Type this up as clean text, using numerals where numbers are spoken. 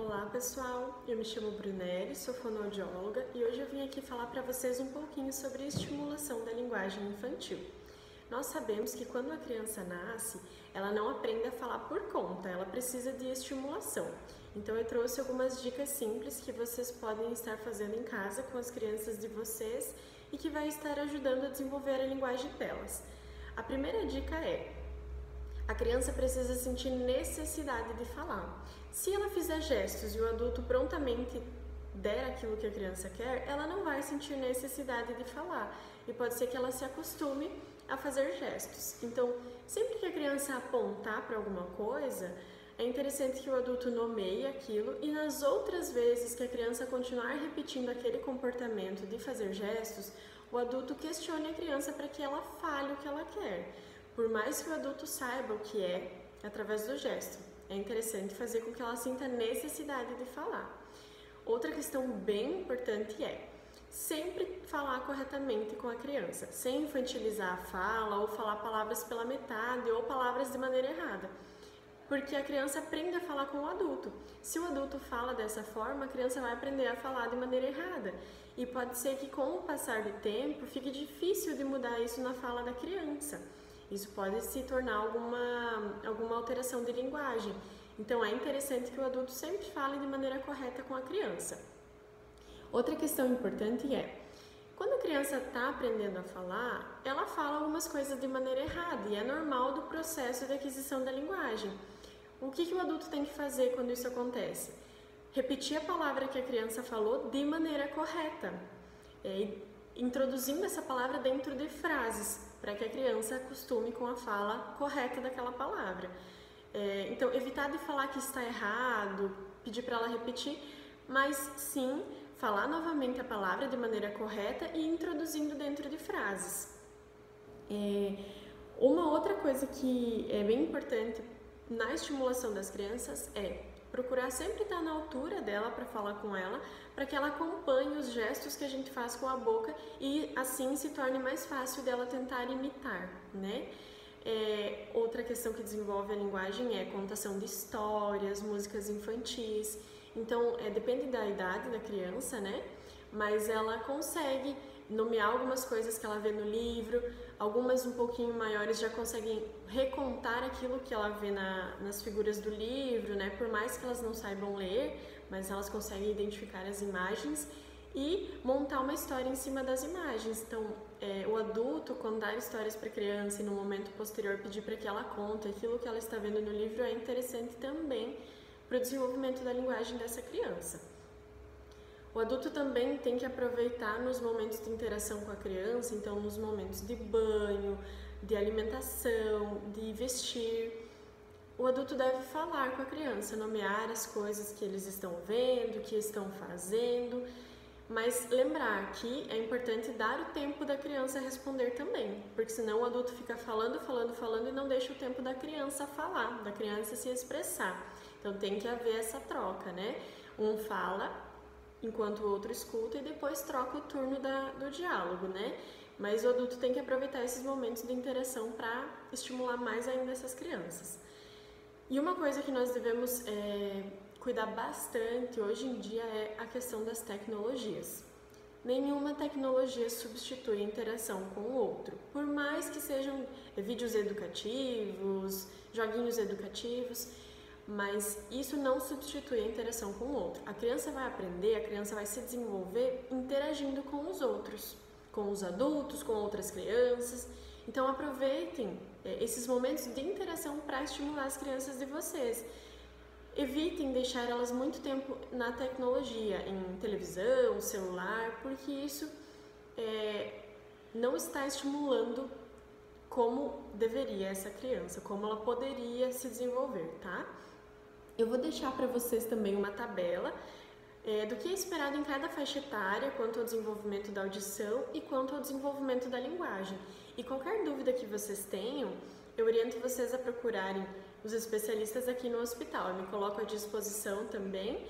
Olá pessoal, eu me chamo Brunelli, sou fonoaudióloga e hoje eu vim aqui falar para vocês um pouquinho sobre a estimulação da linguagem infantil. Nós sabemos que quando a criança nasce, ela não aprende a falar por conta, ela precisa de estimulação. Então eu trouxe algumas dicas simples que vocês podem estar fazendo em casa com as crianças de vocês e que vai estar ajudando a desenvolver a linguagem delas. A primeira dica é: a criança precisa sentir necessidade de falar. Se ela fizer gestos e o adulto prontamente der aquilo que a criança quer, ela não vai sentir necessidade de falar e pode ser que ela se acostume a fazer gestos. Então, sempre que a criança apontar para alguma coisa, é interessante que o adulto nomeie aquilo e nas outras vezes que a criança continuar repetindo aquele comportamento de fazer gestos, o adulto questione a criança para que ela fale o que ela quer. Por mais que o adulto saiba o que é, através do gesto, é interessante fazer com que ela sinta necessidade de falar. Outra questão bem importante é sempre falar corretamente com a criança, sem infantilizar a fala ou falar palavras pela metade ou palavras de maneira errada, porque a criança aprende a falar com o adulto. Se o adulto fala dessa forma, a criança vai aprender a falar de maneira errada e pode ser que com o passar do tempo fique difícil de mudar isso na fala da criança. Isso pode se tornar alguma alteração de linguagem. Então, é interessante que o adulto sempre fale de maneira correta com a criança. Outra questão importante é, quando a criança está aprendendo a falar, ela fala algumas coisas de maneira errada e é normal do processo de aquisição da linguagem. O que o adulto tem que fazer quando isso acontece? Repetir a palavra que a criança falou de maneira correta, introduzindo essa palavra dentro de frases, para que a criança acostume com a fala correta daquela palavra. Então, evitar de falar que está errado, pedir para ela repetir, mas sim falar novamente a palavra de maneira correta e introduzindo dentro de frases. Uma outra coisa que é bem importante na estimulação das crianças é procurar sempre estar na altura dela para falar com ela, para que ela acompanhe os gestos que a gente faz com a boca e assim se torne mais fácil dela tentar imitar, né? Outra questão que desenvolve a linguagem é contação de histórias, músicas infantis. Então, depende da idade da criança, né? Mas ela consegue nomear algumas coisas que ela vê no livro, algumas um pouquinho maiores já conseguem recontar aquilo que ela vê nas figuras do livro, né? Por mais que elas não saibam ler, mas elas conseguem identificar as imagens e montar uma história em cima das imagens. Então, o adulto, quando dá histórias para a criança e no momento posterior pedir para que ela conte aquilo que ela está vendo no livro, é interessante também para o desenvolvimento da linguagem dessa criança. O adulto também tem que aproveitar nos momentos de interação com a criança, então nos momentos de banho, de alimentação, de vestir. O adulto deve falar com a criança, nomear as coisas que eles estão vendo, que estão fazendo, mas lembrar que é importante dar o tempo da criança responder também, porque senão o adulto fica falando e não deixa o tempo da criança falar, da criança se expressar. Então tem que haver essa troca, né? Um fala enquanto o outro escuta e depois troca o turno do diálogo, né? Mas o adulto tem que aproveitar esses momentos de interação para estimular mais ainda essas crianças. E uma coisa que nós devemos cuidar bastante hoje em dia é a questão das tecnologias. Nenhuma tecnologia substitui a interação com o outro, por mais que sejam vídeos educativos, joguinhos educativos, mas isso não substitui a interação com o outro. A criança vai aprender, a criança vai se desenvolver interagindo com os outros, com os adultos, com outras crianças. Então aproveitem esses momentos de interação para estimular as crianças de vocês. Evitem deixar elas muito tempo na tecnologia, em televisão, celular, porque isso não está estimulando como deveria essa criança, como ela poderia se desenvolver, tá? Eu vou deixar para vocês também uma tabela do que é esperado em cada faixa etária quanto ao desenvolvimento da audição e quanto ao desenvolvimento da linguagem. E qualquer dúvida que vocês tenham, eu oriento vocês a procurarem os especialistas aqui no hospital. Eu me coloco à disposição também